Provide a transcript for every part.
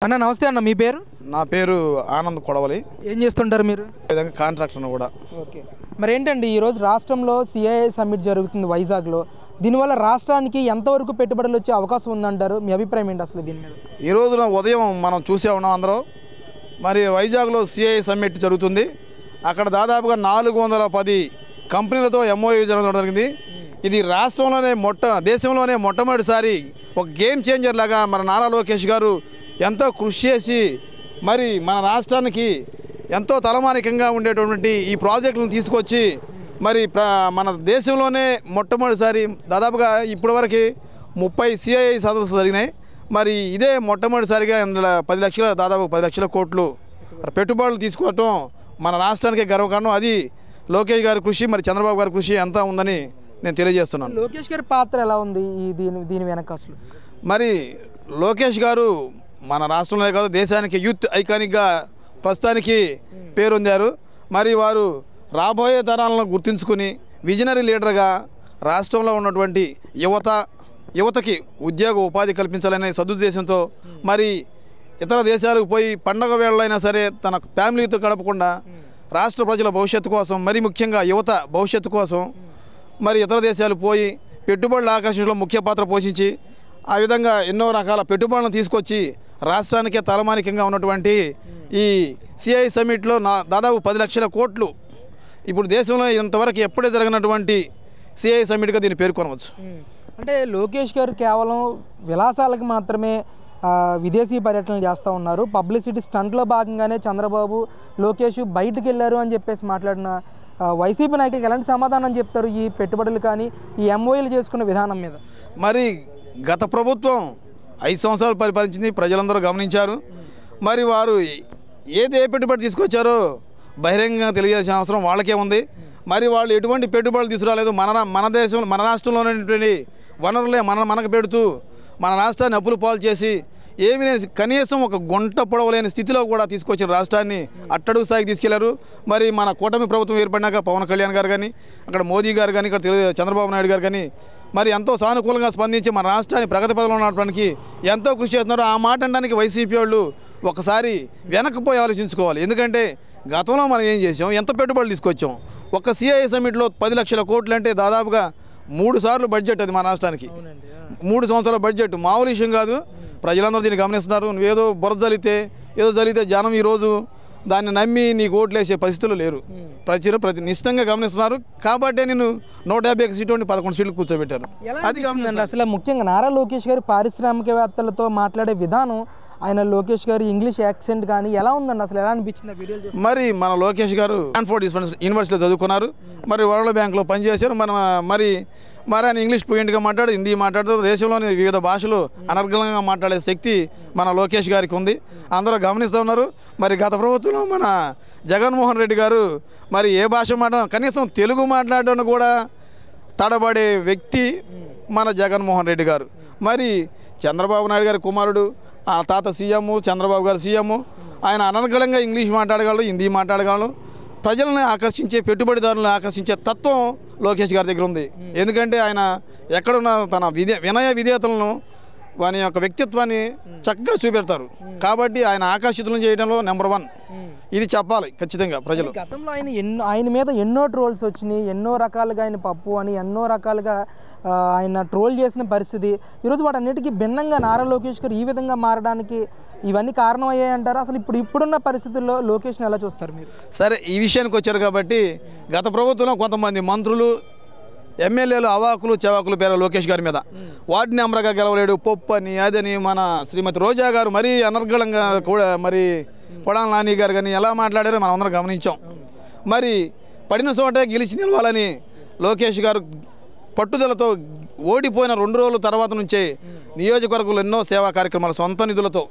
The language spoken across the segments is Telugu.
అన్న నమస్తే అన్న, మీ పేరు? నా పేరు ఆనంద్ కొడవలి. ఏం చేస్తుంటారు మీరు? కాంట్రాక్టర్ కూడా. ఓకే, మరి ఏంటండి ఈరోజు రాష్ట్రంలో సిఐఐ సమ్మిట్ జరుగుతుంది వైజాగ్లో. దీనివల్ల రాష్ట్రానికి ఎంతవరకు పెట్టుబడులు వచ్చే అవకాశం ఉందంటారు? మీ అభిప్రాయం ఏంటి అసలు దీని మీద? ఈ రోజున ఉదయం మనం చూసే ఉన్నాం అందరూ. మరి వైజాగ్లో సిఐఐ సమ్మిట్ జరుగుతుంది. అక్కడ దాదాపుగా 410 కంపెనీలతో ఎంఓయూ జరగడం జరిగింది. ఇది రాష్ట్రంలోనే దేశంలోనే మొట్టమొదటిసారి ఒక గేమ్ చేంజర్ లాగా మన నారా లోకేష్ గారు ఎంతో కృషి చేసి మరి మన రాష్ట్రానికి ఎంతో తలమానికంగా ఉండేటటువంటి ఈ ప్రాజెక్టులను తీసుకొచ్చి మరి మన దేశంలోనే మొట్టమొదటిసారి దాదాపుగా ఇప్పటివరకు 30 సిఐఐ సదస్సులు జరిగినాయి. మరి ఇదే మొట్టమొదటిసారిగా దాదాపు 10 లక్షల కోట్లు పెట్టుబడులు తీసుకోవటం మన రాష్ట్రానికి గర్వకారణం. అది లోకేష్ గారి కృషి, మరి చంద్రబాబు గారి కృషి ఎంత ఉందని నేను తెలియజేస్తున్నాను. లోకేష్ గారి పాత్ర ఎలా ఉంది దీని వెనక అసలు? మరి లోకేష్ గారు మన రాష్ట్రంలో కాదు దేశానికి యూత్ ఐకానిక్గా ప్రస్తుతానికి పేరొందారు. మరి వారు రాబోయే తరాలను గుర్తుంచుకుని విజనరీ లీడర్గా రాష్ట్రంలో ఉన్నటువంటి యువతకి ఉద్యోగ ఉపాధి కల్పించాలనే సదుద్దేశంతో మరి ఇతర దేశాలకు పోయి పండగ వేళలైనా సరే తన ఫ్యామిలీతో గడపకుండా రాష్ట్ర ప్రజల భవిష్యత్తు కోసం, మరి ముఖ్యంగా యువత భవిష్యత్తు కోసం మరి ఇతర దేశాలు పోయి పెట్టుబడుల ఆకర్షణలో ముఖ్య పాత్ర పోషించి ఆ విధంగా ఎన్నో రకాల పెట్టుబడులను తీసుకొచ్చి రాష్ట్రానికే తలమానికంగా ఉన్నటువంటి ఈ సిఐఐ సమ్మిట్లో దాదాపు 10 లక్షల కోట్లు ఇప్పుడు దేశంలో ఇంతవరకు ఎప్పుడే జరగనటువంటి సిఐఐ సమ్మిట్గా దీన్ని పేర్కొనవచ్చు. అంటే లోకేష్ గారు కేవలం విలాసాలకు మాత్రమే విదేశీ పర్యటనలు చేస్తూ ఉన్నారు. పబ్లిసిటీ స్టంట్లో భాగంగానే చంద్రబాబు లోకేష్ బయటకు వెళ్ళారు అని చెప్పేసి మాట్లాడిన వైసీపీ నాయకులకు ఎలాంటి సమాధానం చెప్తారు ఈ పెట్టుబడులు కానీ ఈ ఎంఓఏలు చేసుకున్న విధానం మీద? మరి గత ప్రభుత్వం 5 సంవత్సరాలు పరిపాలించింది, ప్రజలందరూ గమనించారు. మరి వారు ఏ పెట్టుబడి తీసుకొచ్చారో బహిరంగంగా తెలియాల్సిన అవసరం వాళ్ళకే ఉంది. మరి వాళ్ళు ఎటువంటి పెట్టుబడులు తీసుకురాలేదు. మన దేశంలో మన రాష్ట్రంలోనేటువంటి వనరులే మనకు పెడుతూ మన రాష్ట్రాన్ని అప్పులు పాలు చేసి ఏమీ కనీసం ఒక గుంట పొడవలేని స్థితిలో కూడా తీసుకొచ్చిన రాష్ట్రాన్ని అట్టడుగు స్థాయికి తీసుకెళ్లారు. మరి మన కూటమి ప్రభుత్వం ఏర్పడినాక పవన్ కళ్యాణ్ గారు కానీ, అక్కడ మోదీ గారు కానీ, ఇక్కడ చంద్రబాబు నాయుడు గారు కానీ మరి ఎంతో సానుకూలంగా స్పందించి మన రాష్ట్రాన్ని ప్రగతి పదంలో నడపడానికి ఎంతో కృషి చేస్తున్నారు. ఆ మాట అనడానికి వైసీపీ వాళ్ళు ఒకసారి వెనక్కిపోయి ఆలోచించుకోవాలి. ఎందుకంటే గతంలో మనం ఏం చేసాం, ఎంత పెట్టుబడులు తీసుకొచ్చాం. ఒక సిఐఐ సమ్మిట్లో 10 లక్షల కోట్లు అంటే దాదాపుగా 3 సార్లు బడ్జెట్. అది మన రాష్ట్రానికి 3 సంవత్సరాల బడ్జెట్ మామూలు విషయం కాదు. ప్రజలందరూ దీన్ని గమనిస్తున్నారు. నువ్వేదో బురద జలితే జనం ఈరోజు దాన్ని నమ్మి నీకు ఓట్లు వేసే పరిస్థితులు లేరు. ప్రతి నిశ్చితంగా గమనిస్తున్నారు. కాబట్టి నేను 151 సీట్లు 11 సీట్లు కూర్చోబెట్టారు. అది గమనించండి. అసలు ముఖ్యంగా నారా లోకేష్ గారు పారిశ్రామికవేత్తలతో మాట్లాడే విధానం, ఆయన లోకేష్ గారు ఇంగ్లీష్ యాక్సెంట్ కానీ ఎలా ఉందండి? అసలు ఎలా అనిపించింది ఆ వీడియోలు? మరి మన లోకేష్ గారు స్టాన్ఫోర్డ్ యూనివర్సిటీలో చదువుకున్నారు. మరి వరల్డ్ బ్యాంక్లో పనిచేశారు. మరి ఆయన ఇంగ్లీష్ ఫ్లూయెంట్గా మాట్లాడు, హిందీ మాట్లాడుతూ దేశంలోని వివిధ భాషలు అనర్గళంగా మాట్లాడే శక్తి మన లోకేష్ గారికి ఉంది. అందరూ గమనిస్తూ ఉన్నారు. మరి గత ప్రభుత్వంలో మన జగన్మోహన్ రెడ్డి గారు మరి ఏ భాష కనీసం తెలుగు మాట్లాడడం కూడా తడబడే వ్యక్తి మన జగన్మోహన్ రెడ్డి గారు. మరి చంద్రబాబు నాయుడు గారి కుమారుడు, ఆ తాత సీఎం, చంద్రబాబు గారు సీఎం, ఆయన అనర్గళంగా ఇంగ్లీష్ మాట్లాడగలడు, హిందీ మాట్లాడగలడు. ప్రజలను ఆకర్షించే, పెట్టుబడిదారులను ఆకర్షించే తత్వం లోకేష్ గారి దగ్గర ఉంది. ఎందుకంటే ఆయన ఎక్కడున్న తన వినయ విధేయతలను, వాని యొక్క వ్యక్తిత్వాన్ని చక్కగా చూపెడతారు. కాబట్టి ఆయన ఆకర్షితులను చేయడంలో నెంబర్ 1 ఇది చెప్పాలి ఖచ్చితంగా ప్రజలు. గతంలో ఆయన మీద ఎన్నో ట్రోల్స్ వచ్చినాయి, ఎన్నో రకాలుగా ఆయన పప్పు అని ఎన్నో రకాలుగా ఆయన ట్రోల్ చేసిన పరిస్థితి. ఈరోజు వాటన్నిటికీ భిన్నంగా నారా లోకేష్ గారు ఈ విధంగా మారడానికి ఇవన్నీ కారణం అయ్యాయంటారు. అసలు ఇప్పుడున్న పరిస్థితుల్లో లోకేష్ని ఎలా చూస్తారు మీరు? సరే, ఈ విషయానికి వచ్చారు కాబట్టి గత ప్రభుత్వంలో కొంతమంది మంత్రులు, ఎమ్మెల్యేలు అవాకులు చెవాకులు పేరు లోకేష్ గారి మీద. వార్డు నెంబర్గా గెలవలేడు, పప్పు అని అదని మన శ్రీమతి రోజా గారు మరీ అనర్గళంగా కూడా, మరి కొడాల నాని గారు కానీ ఎలా మాట్లాడారో మనం అందరం గమనించాం. మరి పడిన చోటే గెలిచి నిలవాలని లోకేష్ గారు పట్టుదలతో ఓడిపోయిన 2 రోజుల తర్వాత నుంచే నియోజకవర్గంలో ఎన్నో సేవా కార్యక్రమాలు సొంత నిధులతో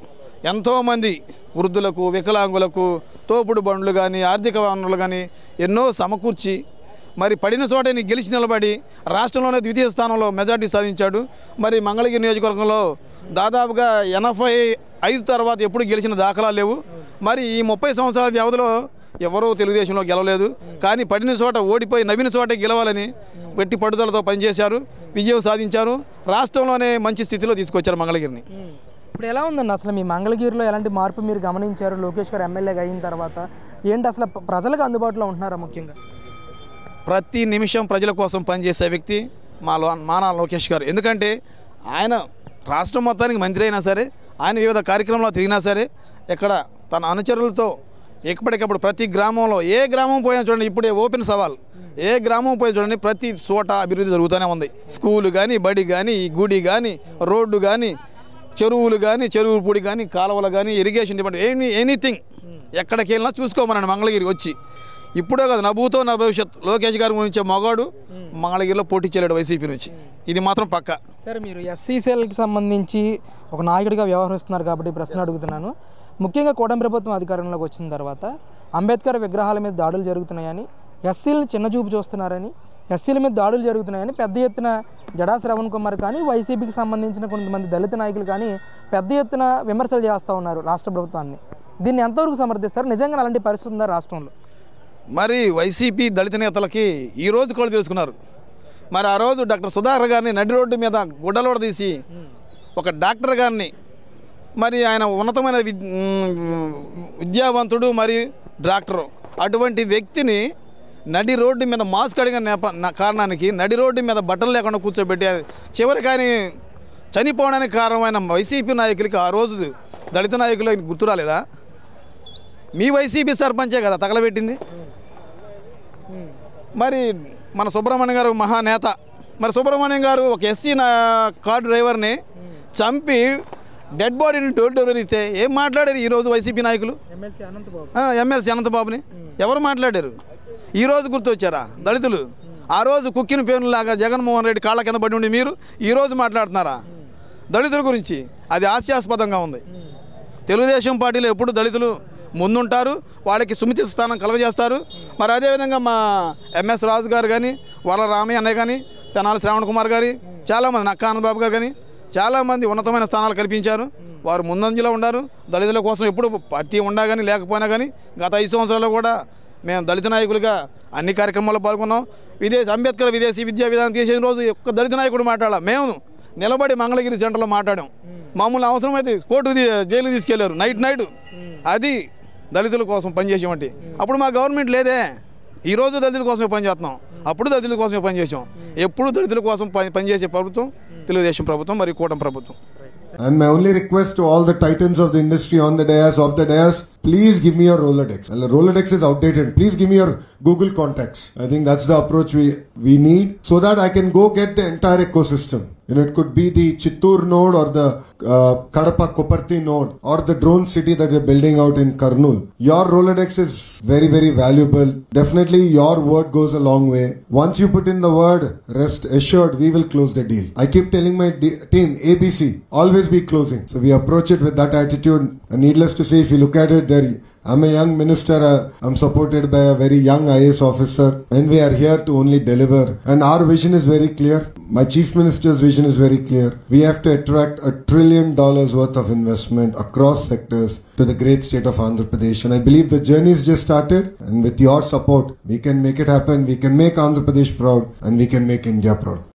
ఎంతోమంది వృద్ధులకు, వికలాంగులకు తోపుడు బండ్లు కానీ, ఆర్థిక వనరులు కానీ ఎన్నో సమకూర్చి మరి పడిన చోట గెలిచి నిలబడి రాష్ట్రంలోనే ద్వితీయ స్థానంలో మెజార్టీ సాధించాడు. మరి మంగళగిరి నియోజకవర్గంలో దాదాపుగా 85 తర్వాత ఎప్పుడు గెలిచిన దాఖలాలు లేవు. మరి ఈ 30 సంవత్సరాల వ్యవధిలో ఎవరూ తెలుగుదేశంలో గెలవలేదు. కానీ పడిన చోట ఓడిపోయి నవ్విన చోటే గెలవాలని గట్టి పట్టుదలతో పనిచేశారు, విజయం సాధించారు. రాష్ట్రంలోనే మంచి స్థితిలో తీసుకొచ్చారు మంగళగిరిని. ఇప్పుడు ఎలా ఉందండి అసలు మీ మంగళగిరిలో ఎలాంటి మార్పు మీరు గమనించారు లోకేష్ గారు ఎమ్మెల్యేగా అయిన తర్వాత? ఏంటి అసలు ప్రజలకు అందుబాటులో ఉంటున్నారా? ముఖ్యంగా ప్రతి నిమిషం ప్రజల కోసం పనిచేసే వ్యక్తి మానా లోకేష్ గారు. ఎందుకంటే ఆయన రాష్ట్రం మొత్తానికి మంత్రి అయినా సరే, ఆయన వివిధ కార్యక్రమాల్లో తిరిగినా సరే, ఇక్కడ తన అనుచరులతో ఎప్పటికప్పుడు ప్రతి గ్రామంలో ఏ గ్రామం పోయినా చూడండి, ఇప్పుడే ఓపెన్ సవాల్, ఏ గ్రామం పోయి చూడండి ప్రతి చోట అభివృద్ధి జరుగుతూనే ఉంది. స్కూలు కానీ, బడి కానీ, గుడి కానీ, రోడ్డు కానీ, చెరువులు కానీ, చెరువు పొడి కానీ, కాలువలు కానీ, ఇరిగేషన్ డిపార్ట్మెంట్, ఎనీథింగ్ ఎక్కడికి వెళ్ళినా చూసుకోమనండి మంగళగిరికి వచ్చి. ఇప్పుడే కాదు, నా భూతో నా భవిష్యత్ లోకేష్ గారి గురించి మగాడు మంగళగిరిలో పోటీ చేయలేడు వైసీపీ నుంచి, ఇది మాత్రం పక్క. సరే, మీరు ఎస్సీసీఎల్కి సంబంధించి ఒక నాయకుడిగా వ్యవహరిస్తున్నారు కాబట్టి ప్రశ్న అడుగుతున్నాను. ముఖ్యంగా కూటమి ప్రభుత్వం అధికారంలోకి వచ్చిన తర్వాత అంబేద్కర్ విగ్రహాల మీద దాడులు జరుగుతున్నాయని, ఎస్సీలను చిన్నచూపు చూస్తున్నారని, ఎస్సీల మీద దాడులు జరుగుతున్నాయని పెద్ద ఎత్తున జడా శ్రవణ్ కుమార్ కానీ, వైసీపీకి సంబంధించిన కొంతమంది దళిత నాయకులు కానీ పెద్ద ఎత్తున విమర్శలు చేస్తూ ఉన్నారు రాష్ట్ర ప్రభుత్వాన్ని. దీన్ని ఎంతవరకు సమర్థిస్తారు? నిజంగా అలాంటి పరిస్థితి ఉందా రాష్ట్రంలో? మరి వైసీపీ దళిత నేతలకి ఈరోజు కూడా తెలుసుకున్నారు. మరి ఆ రోజు డాక్టర్ సుధాకర్ గారిని నడి రోడ్డు మీద గుడ్డలోడ తీసి ఒక డాక్టర్ గారిని, మరి ఆయన ఉన్నతమైన విద్యావంతుడు మరి డాక్టరు, అటువంటి వ్యక్తిని నడి రోడ్డు మీద మాస్క్ అడిగిన కారణానికి నడి రోడ్డు మీద బట్టలు లేకుండా కూర్చోబెట్టి చివరికి ఆయన చనిపోవడానికి కారణమైన వైసీపీ నాయకులకి ఆ రోజు దళిత నాయకులు గుర్తు రాలేదా? మీ వైసీపీ సర్పంచే కదా తగలబెట్టింది. మరి మన సుబ్రహ్మణ్యం గారు మహానేత, మరి సుబ్రహ్మణ్యం గారు ఒక ఎస్సీ కార్ డ్రైవర్ని చంపి డెడ్ బాడీని డోర్ డెలివరీ ఇస్తే ఏం మాట్లాడారు ఈరోజు వైసీపీ నాయకులు? ఎమ్మెల్సీ అనంతబాబుని ఎవరు మాట్లాడారు? ఈరోజు గుర్తొచ్చారా దళితులు? ఆ రోజు కుక్కిన పేరులాగా జగన్మోహన్ రెడ్డి కాళ్ళ కింద పడి ఉండి మీరు ఈరోజు మాట్లాడుతున్నారా దళితుల గురించి? అది హాస్యాస్పదంగా ఉంది. తెలుగుదేశం పార్టీలో ఎప్పుడు దళితులు ముందుంటారు, వాళ్ళకి సుమితి స్థానం కలుగజేస్తారు. మరి అదేవిధంగా మా ఎంఎస్ రాజు గారు కానీ, వరల రామయ్య అన్నయ్య కానీ, తెనాలి శ్రావణ్ కుమార్ గారి, చాలామంది నక్కా ఆనందబాబు గారు కానీ చాలామంది ఉన్నతమైన స్థానాలు కల్పించారు. వారు ముందంజలో ఉన్నారు. దళితుల కోసం ఎప్పుడు పార్టీ ఉండా కానీ లేకపోయినా కానీ గత 5 సంవత్సరాల్లో కూడా మేము దళిత నాయకులుగా అన్ని కార్యక్రమాల్లో పాల్గొన్నాం. అంబేద్కర్ విదేశీ విద్యా విధానం తీసిన రోజు ఒక్క దళిత నాయకుడు మాట్లాడాం. మేము నిలబడి మంగళగిరి సెంటర్లో మాట్లాడాం. మామూలు అవసరమైతే కోర్టుకు జైలు తీసుకెళ్లారు నైట్. అది దళితుల కోసం పనిచేసామంటే అప్పుడు మా గవర్నమెంట్ లేదే. ఈరోజు దళితుల కోసమే పనిచేస్తున్నాం, అప్పుడు దళితుల కోసమే పనిచేసాం. ఎప్పుడు దళితుల కోసం పనిచేసే ప్రభుత్వం తెలుగుదేశం ప్రభుత్వం మరియు కూటమి ప్రభుత్వం. And my only request to all the titans of the industry on the dais, please give me your Rolodex. Well, Rolodex is outdated. Please give me your Google contacts. I think that's the approach we need, so that I can go get the entire ecosystem. It could be the Chittoor node or the Kadapa Koparthi node or the drone city that we're building out in Kurnool. Your Rolodex is very, very valuable. Definitely your word goes a long way. Once you put in the word, rest assured we will close the deal. I keep telling my team, ABC, always be closing. So we approach it with that attitude. And needless to say, if you look at it, I'm a young minister. I'm supported by a very young IAS officer, and we are here to only deliver. And our vision is very clear. My chief minister's vision is very clear. We have to attract $1 trillion worth of investment across sectors to the great state of Andhra Pradesh. And I believe the journey has just started. And with your support, we can make it happen. We can make Andhra Pradesh proud, and we can make India proud.